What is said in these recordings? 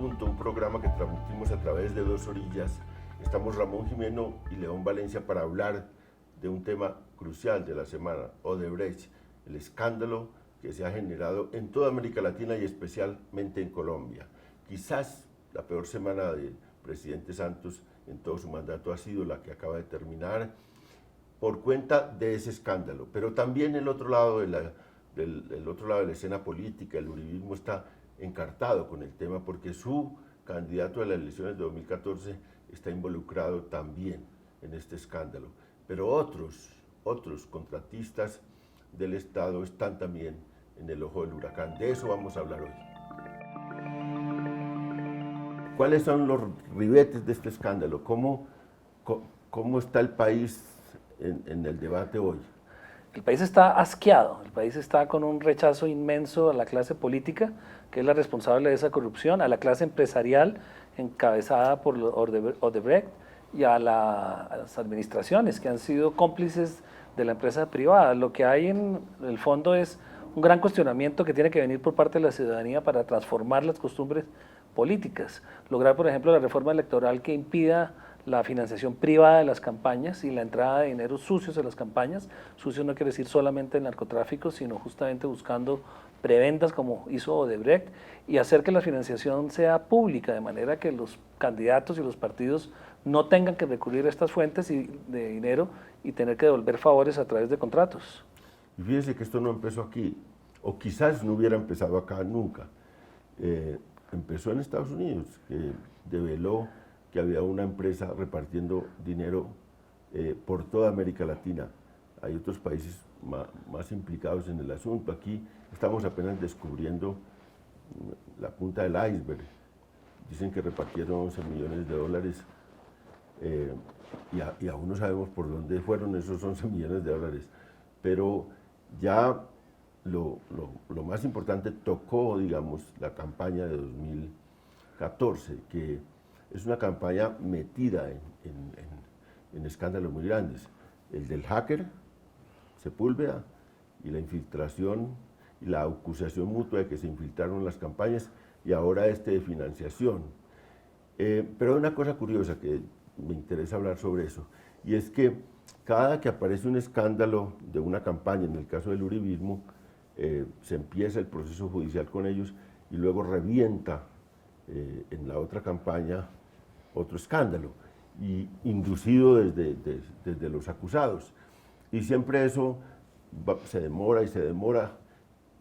Punto, un programa que transmitimos a través de Dos Orillas. Estamos Ramón Jimeno y León Valencia para hablar de un tema crucial de la semana, Odebrecht, el escándalo que se ha generado en toda América Latina y especialmente en Colombia. Quizás la peor semana del presidente Santos en todo su mandato ha sido la que acaba de terminar por cuenta de ese escándalo, pero también el otro lado de la escena política, el uribismo está encartado con el tema porque su candidato a las elecciones de 2014 está involucrado también en este escándalo. Pero otros contratistas del Estado están también en el ojo del huracán. De eso vamos a hablar hoy. ¿Cuáles son los ribetes de este escándalo? ¿Cómo está el país en el debate hoy? El país está asqueado, el país está con un rechazo inmenso a la clase política, que es la responsable de esa corrupción, a la clase empresarial encabezada por Odebrecht y a las administraciones que han sido cómplices de la empresa privada. Lo que hay en el fondo es un gran cuestionamiento que tiene que venir por parte de la ciudadanía para transformar las costumbres políticas. Lograr, por ejemplo, la reforma electoral que impida la financiación privada de las campañas y la entrada de dineros sucios a las campañas. Sucios no quiere decir solamente el narcotráfico, sino justamente buscando prebendas como hizo Odebrecht y hacer que la financiación sea pública, de manera que los candidatos y los partidos no tengan que recurrir a estas fuentes de dinero y tener que devolver favores a través de contratos. Y fíjese que esto no empezó aquí, o quizás no hubiera empezado acá nunca. Empezó en Estados Unidos, que develó que había una empresa repartiendo dinero por toda América Latina. Hay otros países más implicados en el asunto. Aquí estamos apenas descubriendo la punta del iceberg. Dicen que repartieron 11 millones de dólares y aún no sabemos por dónde fueron esos 11 millones de dólares. Pero ya lo más importante tocó, digamos, la campaña de 2014, que es una campaña metida en escándalos muy grandes. El del hacker, Sepúlveda, y la infiltración y la acusación mutua de que se infiltraron las campañas, y ahora este de financiación. Pero hay una cosa curiosa que me interesa hablar sobre eso, y es que cada que aparece un escándalo de una campaña, en el caso del uribismo, se empieza el proceso judicial con ellos y luego revienta en la otra campaña otro escándalo, y inducido desde los acusados. Y siempre eso se demora y se demora,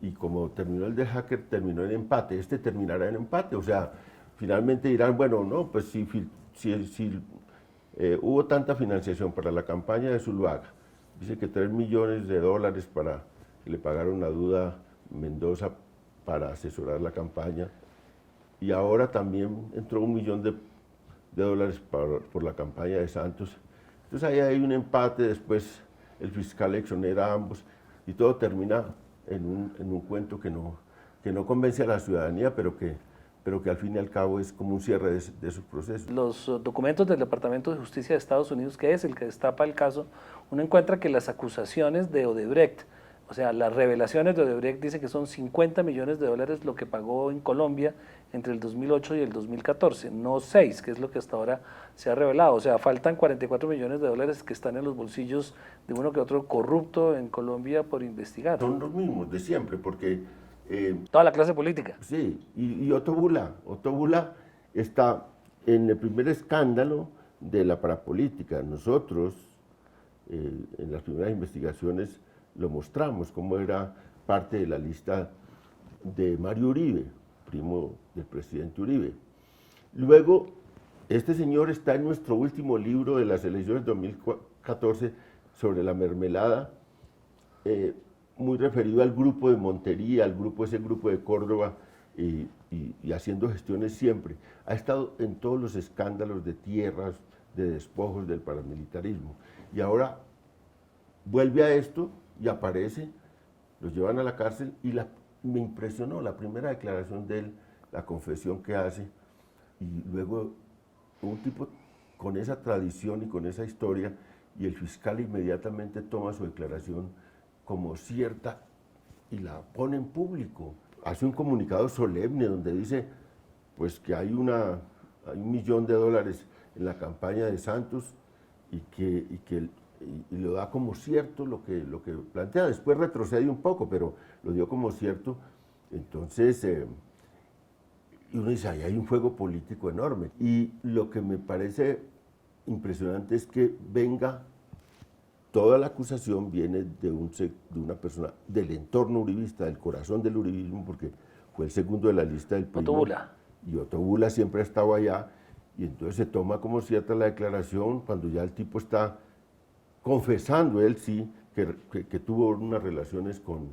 y como terminó el de hacker, terminó en empate. Este terminará en empate, o sea, finalmente dirán, bueno, no, pues si hubo tanta financiación para la campaña de Zuluaga, dice que 3 millones de dólares para que le pagaron a Duda Mendoza para asesorar la campaña, y ahora también entró 1 millón de dólares por la campaña de Santos. Entonces ahí hay un empate, después el fiscal exonera a ambos y todo termina en un cuento que no convence a la ciudadanía, pero que al fin y al cabo es como un cierre de esos procesos. Los documentos del Departamento de Justicia de Estados Unidos, que es el que destapa el caso, uno encuentra que las acusaciones de Odebrecht, o sea, las revelaciones de Odebrecht dicen que son 50 millones de dólares lo que pagó en Colombia entre el 2008 y el 2014, no 6, que es lo que hasta ahora se ha revelado. O sea, faltan 44 millones de dólares que están en los bolsillos de uno que otro corrupto en Colombia por investigar. Son los mismos de siempre, porque... toda la clase política. Sí, y Otto Bula está en el primer escándalo de la parapolítica. Nosotros, en las primeras investigaciones, lo mostramos, como era parte de la lista de Mario Uribe, primo del presidente Uribe. Luego, este señor está en nuestro último libro de las elecciones de 2014 sobre la mermelada, muy referido al grupo de Montería, ese grupo de Córdoba, y haciendo gestiones siempre. Ha estado en todos los escándalos de tierras, de despojos del paramilitarismo. Y ahora vuelve a esto y aparece, los llevan a la cárcel, y me impresionó la primera declaración de él, la confesión que hace, y luego un tipo con esa tradición y con esa historia, y el fiscal inmediatamente toma su declaración como cierta y la pone en público. Hace un comunicado solemne donde dice, pues que hay $1.000.000 en la campaña de Santos y lo da como cierto lo que plantea. Después retrocede un poco, pero lo dio como cierto. Entonces, y uno dice, ahí hay un juego político enorme. Y lo que me parece impresionante es que toda la acusación viene de una persona del entorno uribista, del corazón del uribismo, porque fue el segundo de la lista del primo. Otto Bula. Y Otto Bula siempre ha estado allá, y entonces se toma como cierta la declaración cuando ya el tipo está confesando, él sí, que tuvo unas relaciones con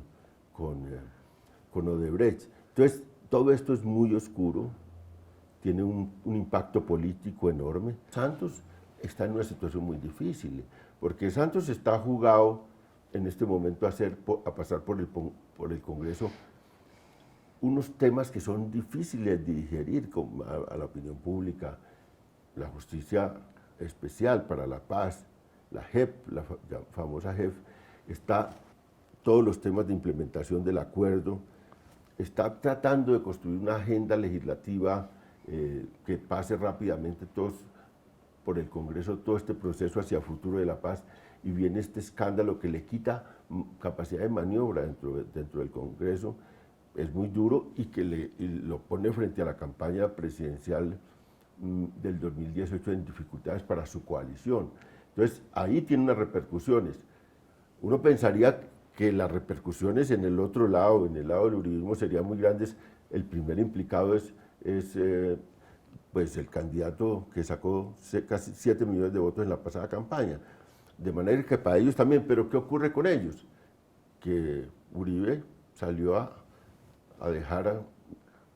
Odebrecht. Entonces, todo esto es muy oscuro, tiene un impacto político enorme. Santos está en una situación muy difícil, porque Santos está jugado en este momento a pasar por el Congreso unos temas que son difíciles de digerir a la opinión pública, la justicia especial para la paz, la JEP, la famosa JEP, está todos los temas de implementación del acuerdo, está tratando de construir una agenda legislativa que pase rápidamente por el Congreso todo este proceso hacia el futuro de la paz, y viene este escándalo que le quita capacidad de maniobra dentro del Congreso, es muy duro, y lo pone frente a la campaña presidencial del 2018 en dificultades para su coalición. Entonces, ahí tiene unas repercusiones. Uno pensaría que las repercusiones en el otro lado, en el lado del uribismo, serían muy grandes. El primer implicado es pues el candidato que sacó casi 7 millones de votos en la pasada campaña. De manera que para ellos también, pero ¿qué ocurre con ellos? Que Uribe salió a dejar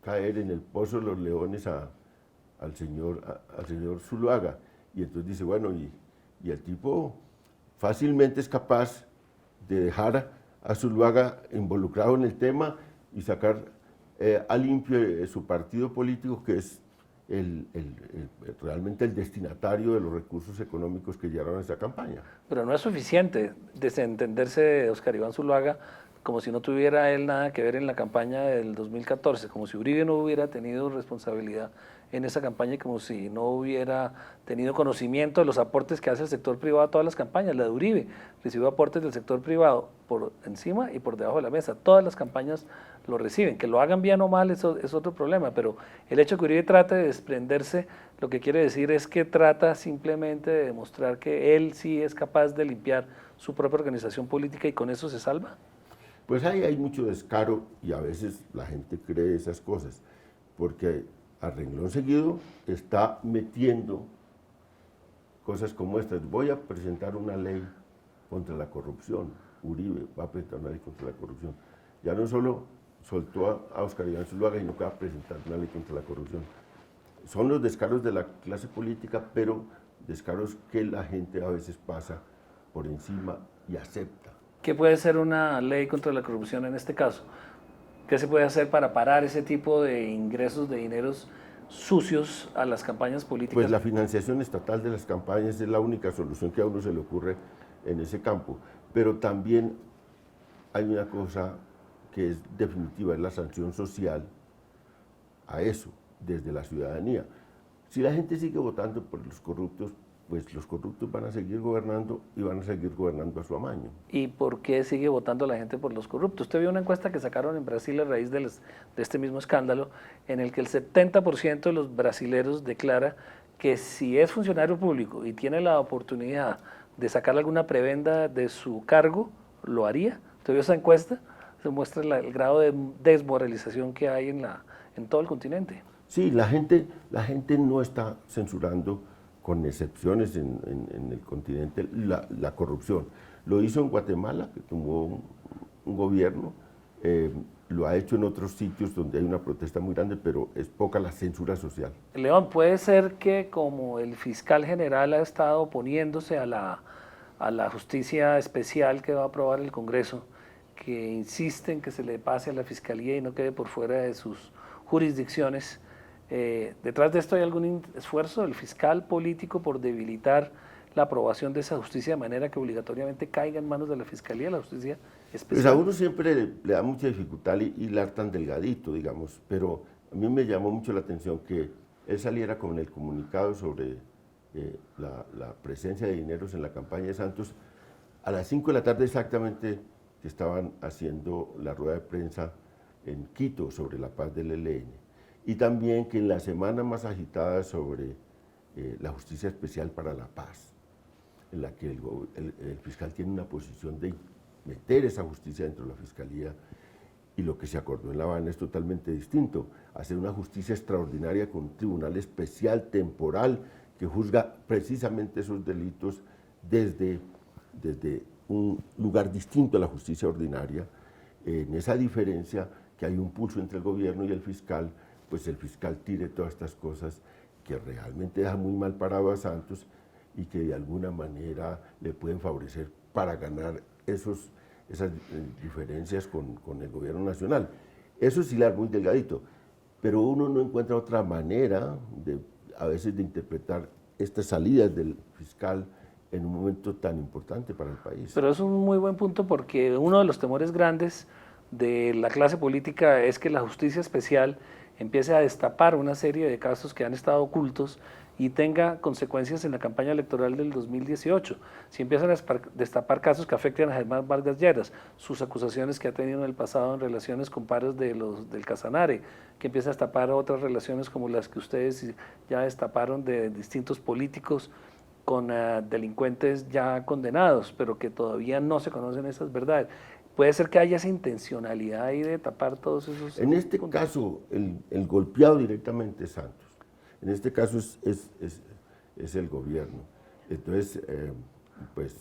caer en el pozo de los leones al señor Zuluaga. Y entonces dice, bueno, y el tipo fácilmente es capaz de dejar a Zuluaga involucrado en el tema y sacar a limpio su partido político, que es realmente el destinatario de los recursos económicos que llegaron a esa campaña. Pero no es suficiente desentenderse de Óscar Iván Zuluaga como si no tuviera él nada que ver en la campaña del 2014, como si Uribe no hubiera tenido responsabilidad en esa campaña y como si no hubiera tenido conocimiento de los aportes que hace el sector privado a todas las campañas. La de Uribe recibió aportes del sector privado por encima y por debajo de la mesa. Todas las campañas lo reciben. Que lo hagan bien o mal eso es otro problema, pero el hecho que Uribe trate de desprenderse, lo que quiere decir es que trata simplemente de demostrar que él sí es capaz de limpiar su propia organización política y con eso se salva. Pues ahí hay mucho descaro y a veces la gente cree esas cosas, porque a renglón seguido está metiendo cosas como estas. Voy a presentar una ley contra la corrupción. Uribe va a presentar una ley contra la corrupción. Ya no solo soltó a Óscar Iván Zuluaga, sino que va a presentar una ley contra la corrupción. Son los descaros de la clase política, pero descaros que la gente a veces pasa por encima y acepta. ¿Qué puede ser una ley contra la corrupción en este caso? ¿Qué se puede hacer para parar ese tipo de ingresos de dineros sucios a las campañas políticas? Pues la financiación estatal de las campañas es la única solución que a uno se le ocurre en ese campo. Pero también hay una cosa que es definitiva, es la sanción social a eso, desde la ciudadanía. Si la gente sigue votando por los corruptos, pues los corruptos van a seguir gobernando y van a seguir gobernando a su amaño. ¿Y por qué sigue votando la gente por los corruptos? Usted vio una encuesta que sacaron en Brasil a raíz de este mismo escándalo, en el que el 70% de los brasileros declara que si es funcionario público y tiene la oportunidad de sacar alguna prebenda de su cargo, lo haría. ¿Usted vio esa encuesta? Se muestra el grado de desmoralización que hay en todo el continente. Sí, la gente no está censurando, con excepciones en el continente, la corrupción. Lo hizo en Guatemala, que tuvo un gobierno, lo ha hecho en otros sitios donde hay una protesta muy grande, pero es poca la censura social. León, puede ser que como el fiscal general ha estado oponiéndose a la justicia especial que va a aprobar el Congreso, que insiste en que se le pase a la fiscalía y no quede por fuera de sus jurisdicciones, ¿detrás de esto hay algún esfuerzo del fiscal político por debilitar la aprobación de esa justicia de manera que obligatoriamente caiga en manos de la fiscalía, la justicia especial? Pues a uno siempre le da mucha dificultad hilar tan delgadito, digamos, pero a mí me llamó mucho la atención que él saliera con el comunicado sobre la presencia de dineros en la campaña de Santos a las 5 de la tarde exactamente, que estaban haciendo la rueda de prensa en Quito sobre la paz del ELN. Y también que en la semana más agitada sobre la Justicia Especial para la Paz, en la que el fiscal tiene una posición de meter esa justicia dentro de la Fiscalía, y lo que se acordó en La Habana es totalmente distinto, hacer una justicia extraordinaria con un tribunal especial, temporal, que juzga precisamente esos delitos desde un lugar distinto a la justicia ordinaria. En esa diferencia que hay un pulso entre el gobierno y el fiscal, pues el fiscal tire todas estas cosas que realmente deja muy mal parado a Santos y que de alguna manera le pueden favorecer para ganar esas diferencias con el gobierno nacional. Eso es hilar muy delgadito, pero uno no encuentra otra manera a veces de interpretar estas salidas del fiscal en un momento tan importante para el país. Pero es un muy buen punto, porque uno de los temores grandes de la clase política es que la justicia especial empiece a destapar una serie de casos que han estado ocultos y tenga consecuencias en la campaña electoral del 2018. Si empiezan a destapar casos que afecten a Germán Vargas Lleras, sus acusaciones que ha tenido en el pasado en relaciones con pares del Casanare, que empieza a destapar otras relaciones como las que ustedes ya destaparon de distintos políticos con delincuentes ya condenados, pero que todavía no se conocen esas verdades. Puede ser que haya esa intencionalidad ahí de tapar todos esos... En este caso, el golpeado directamente es Santos. En este caso es el gobierno. Entonces, pues...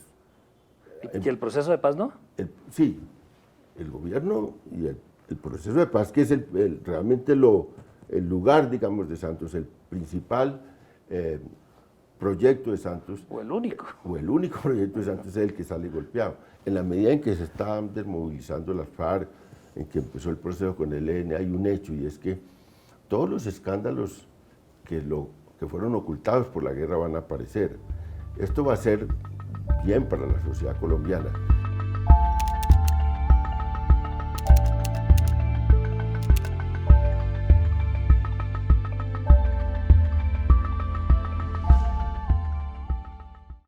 ¿Y el proceso de paz no? Sí, el gobierno y el proceso de paz, que es realmente el lugar, digamos, de Santos, el principal proyecto de Santos. O el único. O el único proyecto de Santos es el que sale golpeado. En la medida en que se están desmovilizando las FARC, en que empezó el proceso con el ELN, hay un hecho, y es que todos los escándalos que fueron ocultados por la guerra van a aparecer. Esto va a ser bien para la sociedad colombiana.